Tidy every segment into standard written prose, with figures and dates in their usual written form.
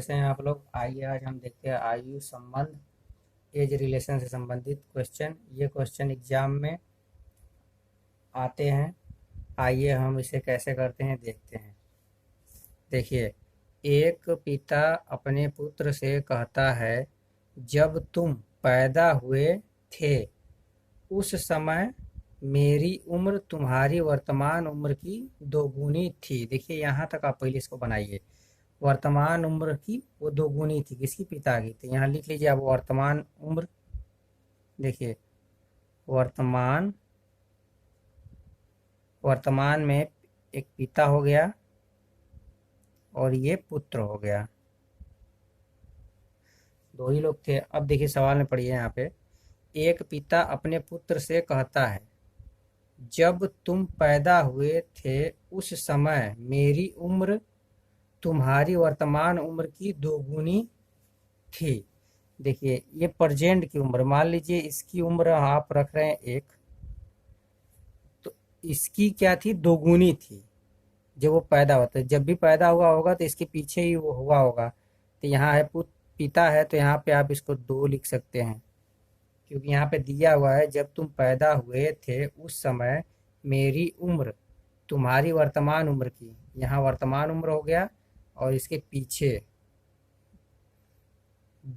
कैसे हैं आप लोग। आइए आज हम देखते हैं आयु संबंध एज रिलेशन से संबंधित क्वेश्चन। ये क्वेश्चन एग्जाम में आते हैं। आइए हम इसे कैसे करते हैं देखते हैं। देखिए, एक पिता अपने पुत्र से कहता है, जब तुम पैदा हुए थे उस समय मेरी उम्र तुम्हारी वर्तमान उम्र की दोगुनी थी। देखिए, यहाँ तक आप पहले इसको बनाइए। वर्तमान उम्र की वो दोगुनी थी, किसकी? पिता की। तो यहाँ लिख लीजिए आप वर्तमान उम्र। देखिए, वर्तमान वर्तमान में एक पिता हो गया और ये पुत्र हो गया, दो ही लोग थे। अब देखिए सवाल में पढ़िए यहाँ पे, एक पिता अपने पुत्र से कहता है, जब तुम पैदा हुए थे उस समय मेरी उम्र तुम्हारी वर्तमान उम्र की दोगुनी थी। देखिए, ये प्रेजेंट की उम्र, मान लीजिए इसकी उम्र आप रख रहे हैं एक, तो इसकी क्या थी? दोगुनी थी जब वो पैदा होता है। जब भी पैदा हुआ होगा तो इसके पीछे ही वो हुआ होगा। तो यहाँ है पिता है, तो यहाँ पे आप इसको दो लिख सकते हैं, क्योंकि यहाँ पे दिया हुआ है जब तुम पैदा हुए थे उस समय मेरी उम्र तुम्हारी वर्तमान उम्र की। यहाँ वर्तमान उम्र हो गया और इसके पीछे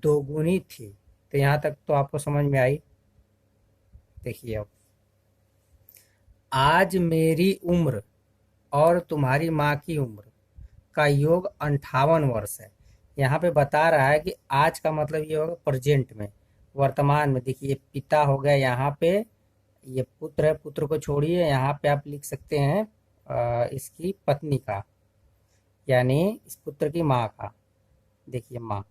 दोगुनी थी। तो यहाँ तक तो आपको समझ में आई। देखिए, अब आज मेरी उम्र और तुम्हारी माँ की उम्र का योग 58 वर्ष है। यहाँ पे बता रहा है कि आज का मतलब ये होगा प्रेजेंट में, वर्तमान में। देखिए, पिता हो गया यहाँ पे, ये पुत्र है, पुत्र को छोड़िए, यहाँ पे आप लिख सकते हैं इसकी पत्नी का, यानी इस पुत्र की माँ का। देखिए, माँ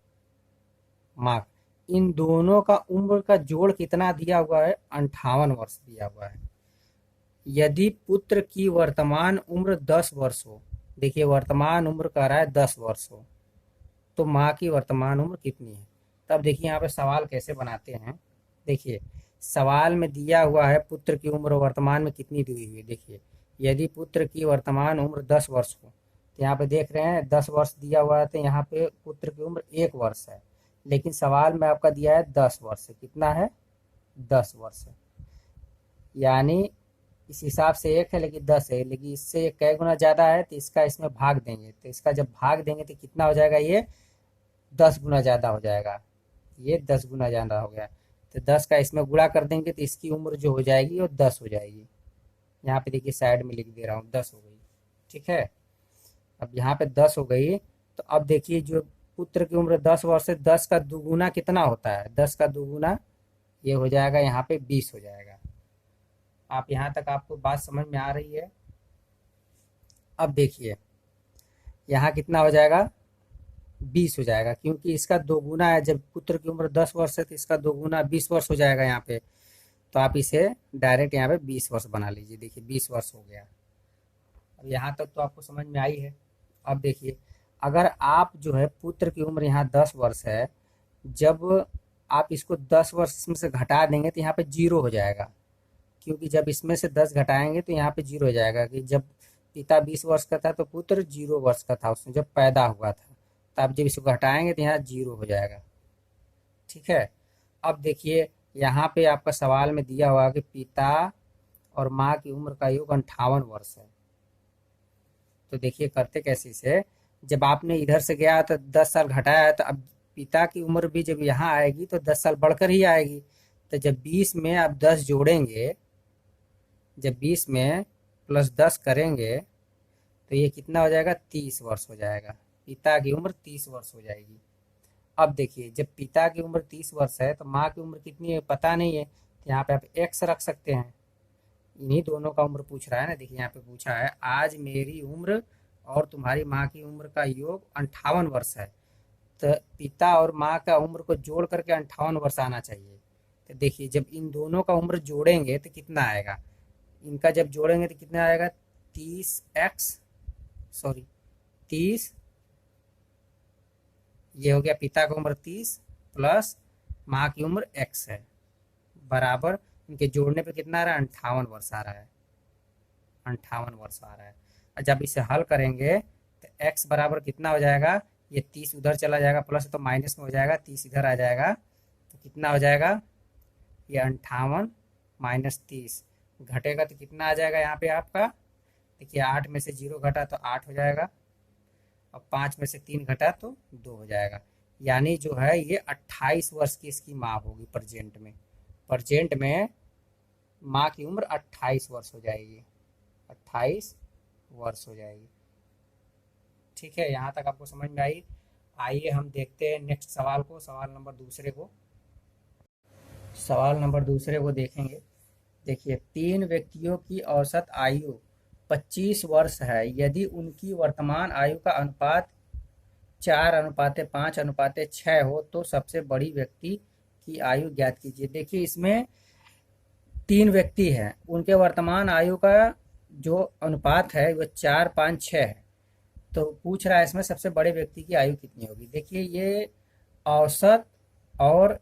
माँ इन दोनों का उम्र का जोड़ कितना दिया हुआ है? 58 वर्ष दिया हुआ है। यदि पुत्र की वर्तमान उम्र 10 वर्ष हो, देखिए वर्तमान उम्र कह रहा है 10 वर्ष हो, तो माँ की वर्तमान उम्र कितनी है? तब देखिए यहाँ पे सवाल कैसे बनाते हैं। देखिए, सवाल में दिया हुआ है पुत्र की उम्र वर्तमान में कितनी दी हुई है। देखिए, यदि पुत्र की वर्तमान उम्र 10 वर्ष हो, तो यहाँ पे देख रहे हैं 10 वर्ष दिया हुआ है, तो यहाँ पे पुत्र की उम्र 1 वर्ष है। लेकिन सवाल में आपका दिया है 10 वर्ष, कितना है? 10 वर्ष है। यानी इस हिसाब से एक है लेकिन 10 है, लेकिन इससे कई गुना ज़्यादा है, तो इसका इसमें भाग देंगे। तो इसका जब भाग देंगे तो कितना हो जाएगा? ये 10 गुना ज़्यादा हो जाएगा। ये 10 गुना ज़्यादा हो गया, तो 10 का इसमें गुणा कर देंगे तो इसकी उम्र जो हो जाएगी वो 10 हो जाएगी। यहाँ पे देखिए साइड में लिख दे रहा हूँ, 10 हो गई। ठीक है, अब यहाँ पे 10 हो गई। तो अब देखिए, जो पुत्र की उम्र 10 वर्ष है, 10 का दुगुना कितना होता है? 10 का दुगुना ये हो जाएगा, यहाँ पे 20 हो जाएगा। आप यहाँ तक आपको बात समझ में आ रही है? अब देखिए, यहाँ कितना हो जाएगा? 20 हो जाएगा, क्योंकि इसका दोगुना है। जब पुत्र की उम्र 10 वर्ष है तो इसका दोगुना 20 वर्ष हो जाएगा यहाँ पे। तो आप इसे डायरेक्ट यहाँ पे 20 वर्ष बना लीजिए। देखिए, 20 वर्ष हो गया। अब यहाँ तक तो आपको समझ में आई है। अब देखिए, अगर आप जो है पुत्र की उम्र यहाँ 10 वर्ष है, जब आप इसको 10 वर्ष में से घटा देंगे तो यहाँ पे 0 हो जाएगा, क्योंकि जब इसमें से 10 घटाएंगे तो यहाँ पे 0 हो जाएगा। कि जब पिता 20 वर्ष का था तो पुत्र 0 वर्ष का था उसमें जब पैदा हुआ था। तो आप जब इसको घटाएंगे तो यहाँ 0 हो जाएगा। ठीक है, अब देखिए, यहाँ पे आपका सवाल में दिया हुआ कि पिता और माँ की उम्र का योग 58 वर्ष है। तो देखिए करते कैसे से, जब आपने इधर से गया तो 10 साल घटाया है, तो अब पिता की उम्र भी जब यहाँ आएगी तो 10 साल बढ़कर ही आएगी। तो जब 20 में आप 10 जोड़ेंगे, जब 20 में प्लस 10 करेंगे तो ये कितना हो जाएगा? 30 वर्ष हो जाएगा। पिता की उम्र 30 वर्ष हो जाएगी। अब देखिए, जब पिता की उम्र 30 वर्ष है तो माँ की उम्र कितनी है पता नहीं है, तो यहाँ पे आप एक्स रख सकते हैं। इन्हीं दोनों का उम्र पूछ रहा है ना। देखिए, यहाँ पे पूछा है आज मेरी उम्र और तुम्हारी माँ की उम्र का योग 58 वर्ष है, तो पिता और माँ का उम्र को जोड़ करके 58 वर्ष आना चाहिए। तो देखिए, जब इन दोनों का उम्र जोड़ेंगे तो कितना आएगा? इनका जब जोड़ेंगे तो कितना आएगा? 30x, सॉरी 30, ये हो गया पिता की उम्र 30 प्लस माँ की उम्र x है, बराबर इनके जोड़ने पे कितना आ रहा है? 58 वर्ष आ रहा है। 58 वर्ष आ रहा है। और जब इसे हल करेंगे तो x बराबर कितना हो जाएगा? ये 30 उधर चला जाएगा, प्लस तो माइनस में हो जाएगा, 30 इधर आ जाएगा तो कितना हो जाएगा, ये 58 माइनस 30 घटेगा तो कितना आ जाएगा यहाँ पे आपका, देखिए 8 में से 0 घटा तो 8 हो जाएगा, और 5 में से 3 घटा तो 2 हो जाएगा। यानी जो है ये 28 वर्ष की इसकी माँ होगी प्रेजेंट में। प्रेजेंट में माँ की उम्र 28 वर्ष हो जाएगी, 28 वर्ष हो जाएगी। ठीक है, यहाँ तक आपको समझ में आई। आइए हम देखते हैं नेक्स्ट सवाल को, सवाल नंबर दूसरे को देखेंगे। देखिए, 3 व्यक्तियों की औसत आयु 25 वर्ष है। यदि उनकी वर्तमान आयु का अनुपात 4:5:6 हो तो सबसे बड़ी व्यक्ति की आयु ज्ञात कीजिए। देखिए, इसमें 3 व्यक्ति हैं, उनके वर्तमान आयु का जो अनुपात है वो 4:5:6 है। तो पूछ रहा है इसमें सबसे बड़े व्यक्ति की आयु कितनी होगी। देखिए, ये औसत और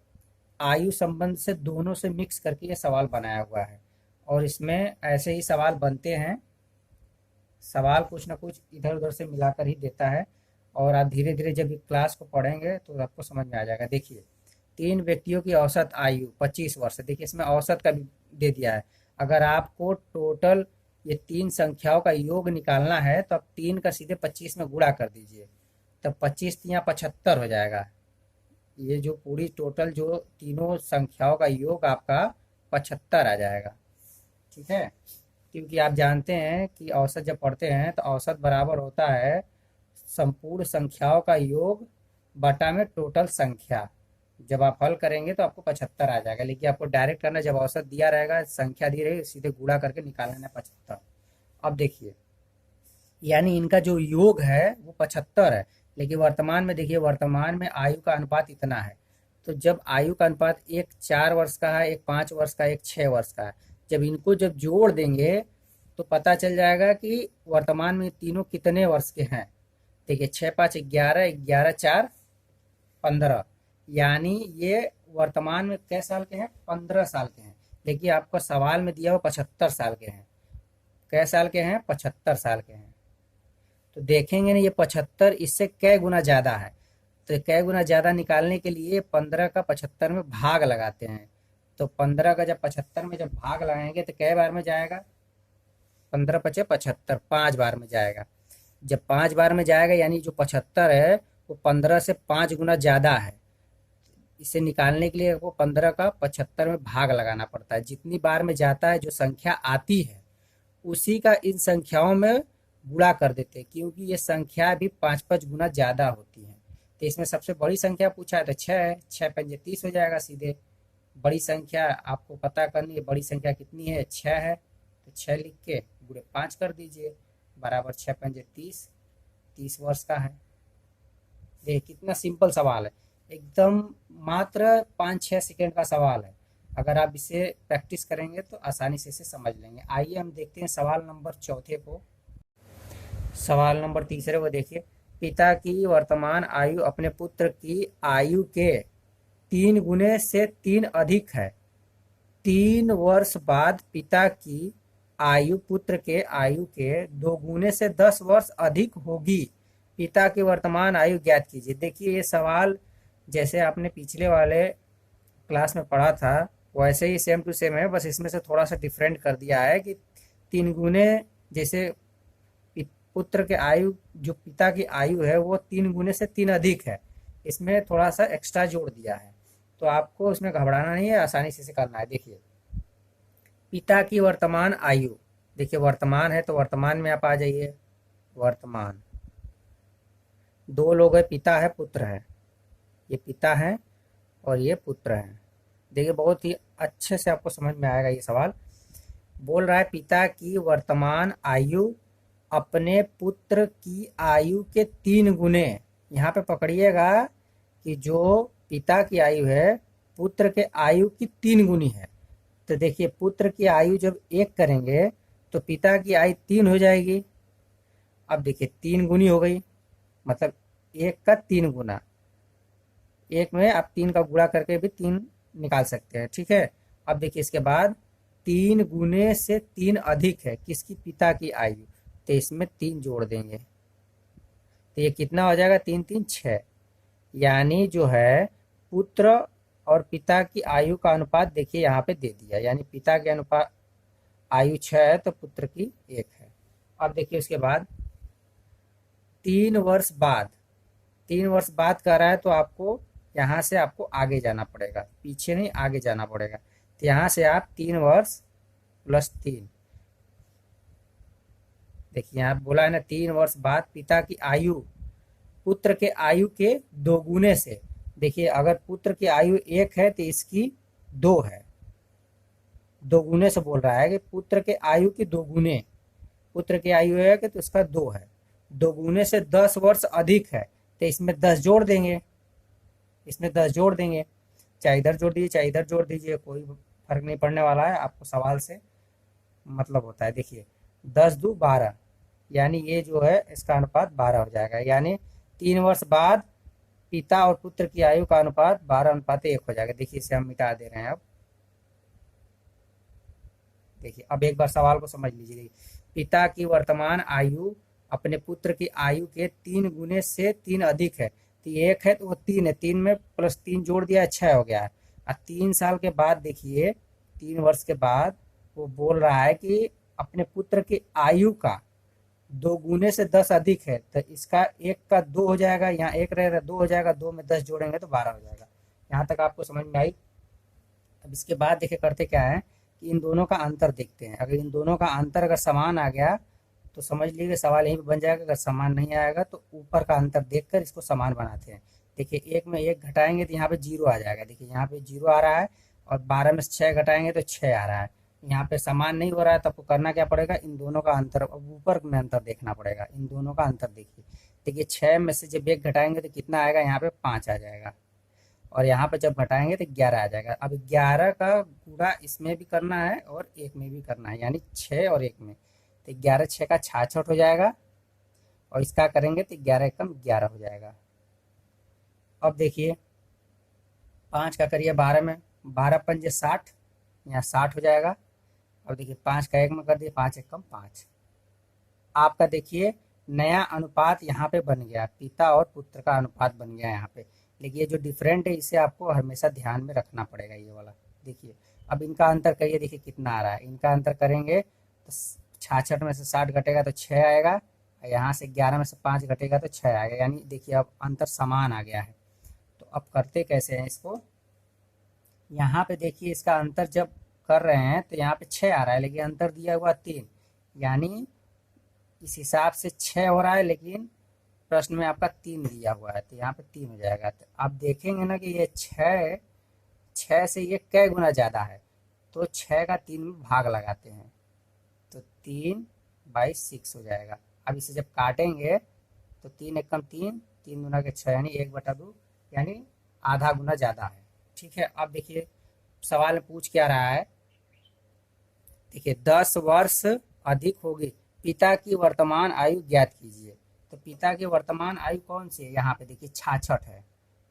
आयु संबंध से दोनों से मिक्स करके ये सवाल बनाया हुआ है, और इसमें ऐसे ही सवाल बनते हैं। सवाल कुछ ना कुछ इधर उधर से मिलाकर ही देता है, और आप धीरे धीरे जब क्लास को पढ़ेंगे तो आपको समझ में आ जाएगा। देखिए, 3 व्यक्तियों की औसत आयु 25 वर्ष है। देखिए, इसमें औसत का भी दे दिया है। अगर आपको टोटल ये 3 संख्याओं का योग निकालना है तो आप 3 का सीधे 25 में गुणा कर दीजिए, तब 25 तियां 75 हो जाएगा। ये जो पूरी टोटल जो तीनों संख्याओं का योग आपका 75 आ जाएगा। ठीक है, क्योंकि आप जानते हैं कि औसत जब पढ़ते हैं तो औसत बराबर होता है संपूर्ण संख्याओं का योग बटा में टोटल संख्या। जब आप हल करेंगे तो आपको 75 आ जाएगा, लेकिन आपको डायरेक्ट करना, जब औसत दिया रहेगा, संख्या दी रहेगी, सीधे गुणा करके निकाल लेना 75। अब देखिए, यानी इनका जो योग है वो 75 है, लेकिन वर्तमान में देखिए, वर्तमान में आयु का अनुपात इतना है। तो जब आयु का अनुपात एक 4 वर्ष का है, एक 5 वर्ष का, एक 6 वर्ष का है, जब इनको जब जोड़ देंगे तो पता चल जाएगा कि वर्तमान में तीनों कितने वर्ष के हैं। देखिए, 6×5 = 11, 11×4 = 15, यानी ये वर्तमान में कै साल के हैं, 15 साल के हैं। देखिए, आपको सवाल में दिया हुआ 75 साल के हैं। कै साल के हैं, 75 साल के हैं। तो देखेंगे ना, ये 75 इससे कै गुना ज़्यादा है। तो कै गुना ज़्यादा निकालने के लिए 15 का 75 में भाग लगाते हैं। तो 15 का जब 75 में जब भाग लगाएंगे तो कै बार में जाएगा, 15×5 = 75, 5 बार में जाएगा। जब 5 बार में जाएगा यानी जो 75 है वो 15 से 5 गुना ज़्यादा है। इसे निकालने के लिए आपको 15 का 75 में भाग लगाना पड़ता है। जितनी बार में जाता है, जो संख्या आती है, उसी का इन संख्याओं में गुणा कर देते हैं, क्योंकि ये संख्या भी 5-5 गुना ज़्यादा होती है। तो इसमें सबसे बड़ी संख्या पूछा है तो 6 है, 6×5 = 30 हो जाएगा सीधे। बड़ी संख्या आपको पता करनी है, बड़ी संख्या कितनी है, 6 है, तो 6 लिख के गुणे 5 कर दीजिए, बराबर 6×5 = 30, 30 वर्ष का है। देखिए, कितना सिंपल सवाल है, एकदम मात्र 5-6 सेकेंड का सवाल है। अगर आप इसे प्रैक्टिस करेंगे तो आसानी से इसे समझ लेंगे। आइए हम देखते हैं सवाल नंबर चौथे को। सवाल नंबर तीसरे को देखिए, पिता की वर्तमान आयु अपने पुत्र की आयु के 3 गुने से 3 अधिक है। 3 वर्ष बाद पिता की आयु पुत्र के आयु के 2 गुने से 10 वर्ष अधिक होगी। पिता की वर्तमान आयु ज्ञात कीजिए। देखिए, ये सवाल जैसे आपने पिछले वाले क्लास में पढ़ा था वैसे ही सेम टू सेम है, बस इसमें से थोड़ा सा डिफरेंट कर दिया है कि 3 गुने, जैसे पुत्र के आयु, जो पिता की आयु है वो 3 गुने से 3 अधिक है, इसमें थोड़ा सा एक्स्ट्रा जोड़ दिया है। तो आपको इसमें घबराना नहीं है, आसानी से करना है। देखिए, पिता की वर्तमान आयु, देखिए वर्तमान है तो वर्तमान में आप आ जाइए। वर्तमान 2 लोग है, पिता है, पुत्र है। ये पिता है और ये पुत्र है। देखिए, बहुत ही अच्छे से आपको समझ में आएगा। ये सवाल बोल रहा है पिता की वर्तमान आयु अपने पुत्र की आयु के 3 गुने। यहाँ पे पकड़िएगा कि जो पिता की आयु है पुत्र के आयु की 3 गुनी है। तो देखिए, पुत्र की आयु जब 1 करेंगे तो पिता की आयु 3 हो जाएगी। अब देखिए, 3 गुनी हो गई, मतलब 1 का 3 गुना। 1 में आप 3 का गुणा करके भी 3 निकाल सकते हैं। ठीक है, अब देखिए, इसके बाद 3 गुने से 3 अधिक है किसकी, पिता की आयु, तो इसमें 3 जोड़ देंगे। तो ये कितना हो जाएगा, 3 3 6। यानी जो है पुत्र और पिता की आयु का अनुपात देखिए यहाँ पे दे दिया, यानी पिता की अनुपात आयु 6 है तो पुत्र की 1 है। अब देखिए उसके बाद 3 वर्ष बाद, 3 वर्ष बाद कह रहा है तो आपको यहाँ से आपको आगे जाना पड़ेगा, पीछे नहीं आगे जाना पड़ेगा। तो यहाँ से आप 3 वर्ष प्लस 3, देखिए यहाँ बोला है ना 3 वर्ष बाद पिता की आयु पुत्र के आयु के दोगुने से। देखिए अगर पुत्र की आयु 1 है तो इसकी 2 है, दोगुने से बोल रहा है कि पुत्र के आयु की दोगुने, पुत्र की आयु 1 है तो इसका 2 है, दोगुने से 10 वर्ष अधिक है तो इसमें 10 जोड़ देंगे, इसमें 10 जोड़ देंगे, चाहे इधर जोड़ दीजिए चाहे इधर जोड़ दीजिए, कोई फर्क नहीं पड़ने वाला है, आपको सवाल से मतलब होता है। देखिए 10 दू 12, यानी ये जो है इसका अनुपात 12 हो जाएगा। यानी 3 वर्ष बाद पिता और पुत्र की आयु का अनुपात 12:1 हो जाएगा। देखिए इसे हम मिटा दे रहे हैं। अब देखिए अब एक बार सवाल को समझ लीजिए। पिता की वर्तमान आयु अपने पुत्र की आयु के 3 गुने से 3 अधिक है, तो 1 है तो वो 3 है, 3 में प्लस 3 जोड़ दिया 6 हो गया है। और 3 साल के बाद देखिए 3 वर्ष के बाद वो बोल रहा है कि अपने पुत्र की आयु का 2 गुने से 10 अधिक है, तो इसका 1 का 2 हो जाएगा, यहाँ 1 रहेगा 2 हो जाएगा, 2 में 10 जोड़ेंगे तो 12 हो जाएगा। यहाँ तक आपको समझ में आई। अब इसके बाद देखिए करते क्या है कि इन दोनों का अंतर देखते हैं। अगर इन दोनों का अंतर अगर समान आ गया तो समझ लीजिए सवाल यहीं पे बन जाएगा। अगर समान नहीं आएगा तो ऊपर का अंतर देखकर इसको समान बनाते हैं। देखिए 1 में 1 घटाएंगे तो यहाँ पे 0 आ जाएगा, देखिए यहाँ पे 0 आ रहा है, और 12 में से 6 घटाएंगे तो 6 आ रहा है। यहाँ पे समान नहीं हो रहा है तो आपको करना क्या पड़ेगा, इन दोनों का अंतर, अब ऊपर में अंतर देखना पड़ेगा। इन दोनों का अंतर देखिए, देखिए 6 में से जब 1 घटाएंगे तो कितना आएगा, यहाँ पे 5 आ जाएगा, और यहाँ पे जब घटाएंगे तो 11 आ जाएगा। अब 11 का गुणा इसमें भी करना है और 1 में भी करना है, यानी 6 और 1 में, तो 11 6 का 66 हो जाएगा, और इसका करेंगे तो 11 एकम 11 हो जाएगा। अब देखिए 5 का करिए 12 में, 12 पंजे 60, यहाँ 60 हो जाएगा। अब देखिए 5 का 1 में कर दिए, 5 एकम 5। आपका देखिए नया अनुपात यहाँ पे बन गया, पिता और पुत्र का अनुपात बन गया यहाँ पे। लेकिन ये जो डिफरेंट है इसे आपको हमेशा ध्यान में रखना पड़ेगा, ये वाला देखिए। अब इनका अंतर करिए, देखिए कितना आ रहा है, इनका अंतर करेंगे तो 66 में से 60 घटेगा तो 6 आएगा, यहाँ से 11 में से 5 घटेगा तो 6 आएगा, यानी देखिए अब अंतर समान आ गया है। तो अब करते कैसे हैं इसको, यहाँ पे देखिए इसका अंतर जब कर रहे हैं तो यहाँ पे 6 आ रहा है, लेकिन अंतर दिया हुआ 3, यानी इस हिसाब से 6 हो रहा है, लेकिन प्रश्न में आपका 3 दिया हुआ है तो यहाँ पे 3 हो जाएगा। तो आप देखेंगे ना कि ये 6 से ये कै गुना ज़्यादा है, तो 6 का 3 में भाग लगाते हैं तो 3/6 हो जाएगा। अब इसे जब काटेंगे तो 3 एकम 3, 3 गुना के 6, यानी 1/2, यानी आधा गुना ज़्यादा है। ठीक है, अब देखिए सवाल में पूछ क्या रहा है, देखिए 10 वर्ष अधिक होगी, पिता की वर्तमान आयु ज्ञात कीजिए। तो पिता की वर्तमान आयु कौन सी है, यहाँ पे देखिए 66 है,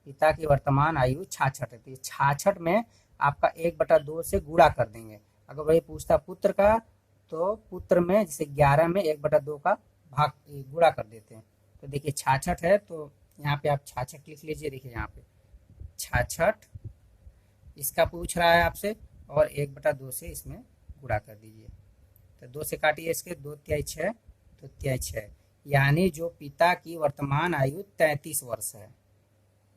पिता की वर्तमान आयु 66 है, तो ये 66 में आपका 1/2 से गुणा कर देंगे। अगर वही पूछता पुत्र का तो पुत्र में जैसे 11 में 1/2 का भाग गुणा कर देते हैं। तो देखिए 66 है तो यहाँ पे आप 66 लिख लीजिए, देखिए यहाँ पे 66 इसका पूछ रहा है आपसे, और 1/2 से इसमें गुणा कर दीजिए। तो 2 से काटिए इसके, 2 तिहाई 6, तो तिहाई 6, यानी जो पिता की वर्तमान आयु 33 वर्ष है,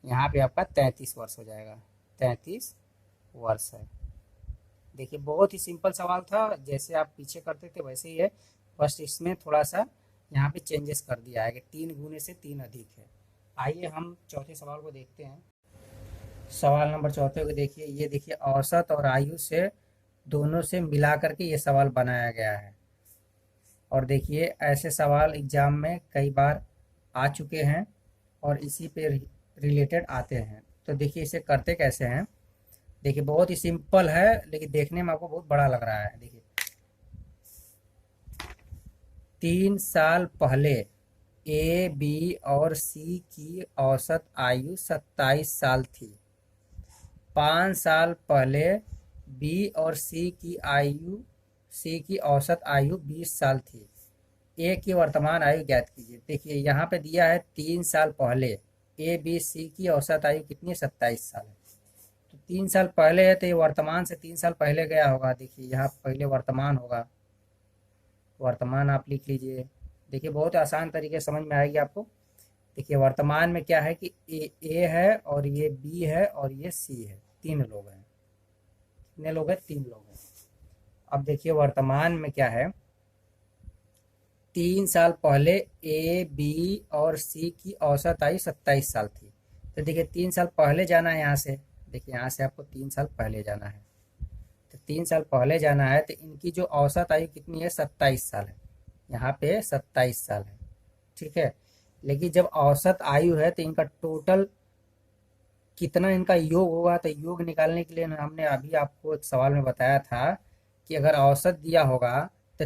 यहाँ पे आपका 33 वर्ष हो जाएगा, 33 वर्ष है। देखिए बहुत ही सिंपल सवाल था, जैसे आप पीछे करते थे वैसे ही है, बस इसमें थोड़ा सा यहाँ पे चेंजेस कर दिया है कि 3 गुने से 3 अधिक है। आइए हम चौथे सवाल को देखते हैं। सवाल नंबर चौथे को देखिए, ये देखिए औसत और आयु से दोनों से मिला करके ये सवाल बनाया गया है, और देखिए ऐसे सवाल एग्जाम में कई बार आ चुके हैं और इसी पे रिलेटेड आते हैं। तो देखिए इसे करते कैसे हैं, देखिए बहुत ही सिंपल है लेकिन देखने में आपको बहुत बड़ा लग रहा है। देखिए 3 साल पहले ए, बी और सी की औसत आयु 27 साल थी। 5 साल पहले बी और सी की औसत आयु 20 साल थी। ए की वर्तमान आयु ज्ञात कीजिए। देखिए यहाँ पे दिया है 3 साल पहले, ए बी सी की औसत आयु कितनी है, 27 साल है। तो 3 साल पहले है तो ये वर्तमान से 3 साल पहले गया होगा। देखिए यहाँ पहले वर्तमान होगा, वर्तमान आप लिख लीजिए। देखिए बहुत आसान तरीके से समझ में आएगी आपको। देखिए वर्तमान में क्या है कि ए है और ये बी है और ये सी है, 3 लोग हैं। कितने लोग हैं, 3 लोग हैं। अब देखिए वर्तमान में क्या है, 3 साल पहले ए बी और सी की औसत आयु 27 साल थी। तो देखिए 3 साल पहले जाना है यहाँ से। देखिए यहाँ से आपको 3 साल पहले जाना है। तो 3 साल पहले जाना है तो इनकी जो औसत आयु कितनी है, 27 साल है। यहाँ पे 27 साल है, ठीक है। लेकिन जब औसत आयु है तो इनका टोटल कितना इनका योग होगा, तो योग निकालने के लिए हमने अभी आपको एक सवाल में बताया था कि अगर औसत दिया होगा तो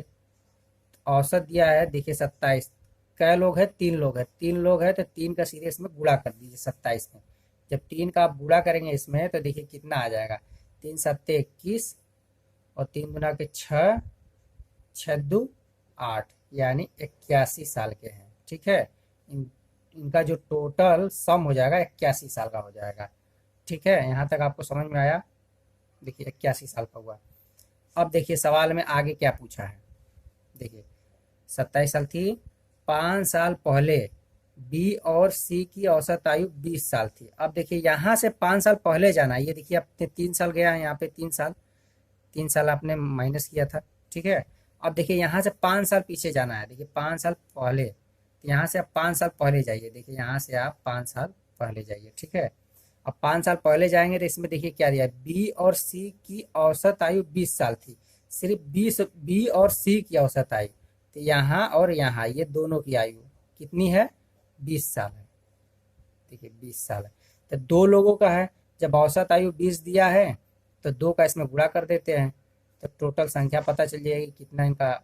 औसत दिया है, देखिए 27, कै लोग है, 3 लोग है। 3 लोग है तो 3 का सीधे इसमें गुणा कर दीजिए 27 में। जब 3 का आप गुणा करेंगे इसमें तो देखिए कितना आ जाएगा, 3 सत्ते 21 और 3 गुना के 6, 6 दू 8, यानी 81 साल के हैं, ठीक है। इनका जो टोटल सम हो जाएगा 81 साल का हो जाएगा, ठीक है। यहाँ तक आपको समझ में आया। देखिए 81 साल का हुआ। अब देखिए सवाल में आगे क्या पूछा है। देखिए 27 साल थी, 5 साल पहले बी और सी की औसत आयु 20 साल थी। अब देखिए यहाँ से 5 साल पहले जाना है। ये देखिए अब 3 साल गया है, यहाँ पे 3 साल, 3 साल आपने माइनस किया था, ठीक है। अब देखिए यहाँ से 5 साल पीछे जाना है। देखिए 5 साल पहले, तो यहाँ से आप 5 साल पहले जाइए। देखिए यहाँ से आप 5 साल पहले जाइए, ठीक है। अब 5 साल पहले जाएंगे तो इसमें देखिए क्या दिया है, बी और सी की औसत आयु 20 साल थी। सिर्फ बी और सी की औसत आयु, तो यहाँ और यहाँ ये दोनों की आयु कितनी है, 20 साल है। देखिए 20 साल है। तो 2 लोगों का है, जब औसत आयु 20 दिया है तो 2 का इसमें गुणा कर देते हैं, तो टोटल संख्या पता चल जाएगी कितना इनका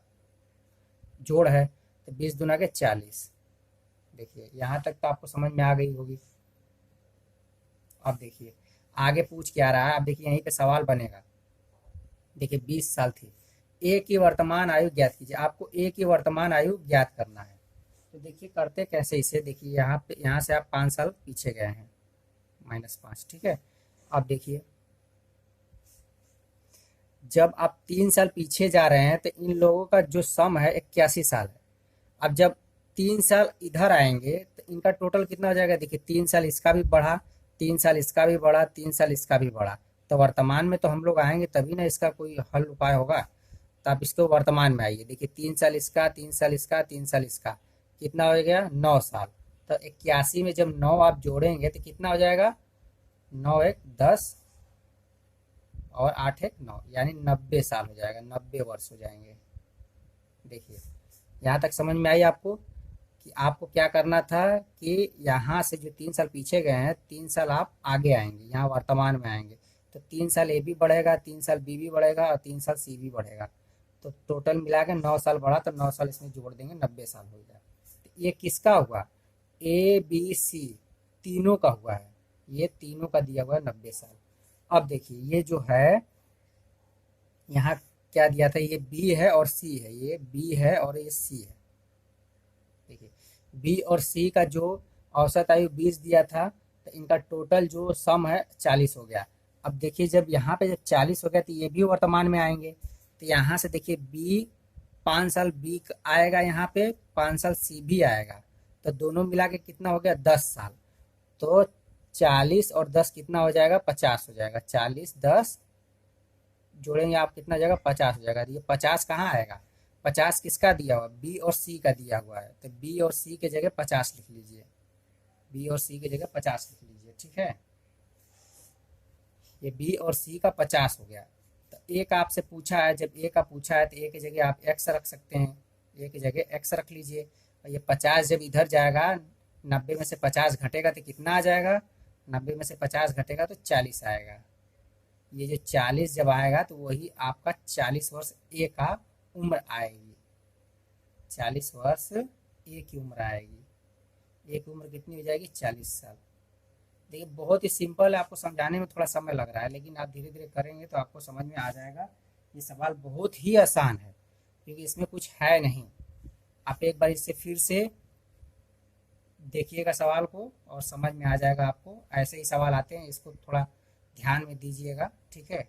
जोड़ है। तो 20 दूना के 40। देखिए यहाँ तक तो आपको समझ में आ गई होगी। अब देखिए आगे पूछ क्या रहा है। अब देखिए यहीं पे सवाल बनेगा। देखिए 20 साल थी, ए की वर्तमान आयु ज्ञात कीजिए। आपको ए की वर्तमान आयु ज्ञात करना है। तो देखिए करते कैसे इसे, देखिए यहाँ से आप 5 साल पीछे गए हैं, -5, ठीक है। अब देखिए जब आप 3 साल पीछे जा रहे हैं तो इन लोगों का जो सम है 81 साल है। अब जब 3 साल इधर आएंगे तो इनका टोटल कितना हो जाएगा। देखिए 3 साल इसका भी बढ़ा, 3 साल इसका भी बढ़ा, 3 साल इसका भी बढ़ा। तो वर्तमान में तो हम लोग आएंगे तभी ना इसका कोई हल उपाय होगा। तो आप इसको वर्तमान में आइए। देखिए 3 साल इसका, 3 साल इसका, 3 साल इसका, कितना हो गया, 9 साल। तो 81 में जब 9 आप जोड़ेंगे तो कितना हो जाएगा, 9 1 10 और 8 1 9, यानी 90 साल हो जाएगा, 90 वर्ष हो जाएंगे। देखिए यहाँ तक समझ में आई आपको कि आपको क्या करना था कि यहाँ से जो 3 साल पीछे गए हैं, 3 साल आप आगे आएंगे, यहाँ वर्तमान में आएंगे। तो 3 साल ए भी बढ़ेगा, 3 साल बी भी बढ़ेगा और 3 साल सी भी बढ़ेगा। तो टोटल मिला के 9 साल बढ़ा, तो 9 साल इसमें जोड़ देंगे, 90 साल हो गया। तो ये किसका हुआ, ए बी सी तीनों का हुआ है। ये तीनों का दिया हुआ है 90 साल। अब देखिए ये जो है यहाँ क्या दिया था, ये बी है और सी है, ये बी है और ये सी है। देखिए बी और सी का जो औसत आयु 20 दिया था, तो इनका टोटल जो सम है 40 हो गया। अब देखिए जब यहाँ पे जब 40 हो गया तो ये भी वर्तमान में आएंगे। तो यहाँ से देखिए बी 5 साल बी आएगा, यहाँ पे 5 साल सी भी आएगा। तो दोनों मिला के कितना हो गया, 10 साल। तो 40 और 10 कितना हो जाएगा, 50 हो जाएगा। 40 10 जोड़ेंगे आप, कितना हो जाएगा, 50 हो जाएगा। ये 50 कहाँ आएगा, 50 किसका दिया हुआ, बी और सी का दिया हुआ है। तो बी और सी के जगह 50 लिख लीजिए, बी और सी के जगह 50 लिख लीजिए, ठीक है। ये बी और सी का 50 हो गया। तो ए का आपसे पूछा है, जब ए का पूछा है तो ए की जगह आप एक्स रख सकते हैं, ए की जगह एक्स रख लीजिए। और ये 50 जब इधर जाएगा, 90 में से 50 घटेगा तो कितना आ जाएगा, 90 में से 50 घटेगा तो 40 आएगा। ये जो 40 जब आएगा तो वही आपका 40 वर्ष ए का उम्र आएगी। 40 वर्ष ए की उम्र आएगी। ए की उम्र कितनी हो जाएगी, 40 साल। देखिए बहुत ही सिंपल है, आपको समझाने में थोड़ा समय लग रहा है, लेकिन आप धीरे धीरे करेंगे तो आपको समझ में आ जाएगा। ये सवाल बहुत ही आसान है क्योंकि इसमें कुछ है नहीं। आप एक बार इससे फिर से देखिएगा सवाल को और समझ में आ जाएगा आपको। ऐसे ही सवाल आते हैं, इसको थोड़ा ध्यान में दीजिएगा, ठीक है।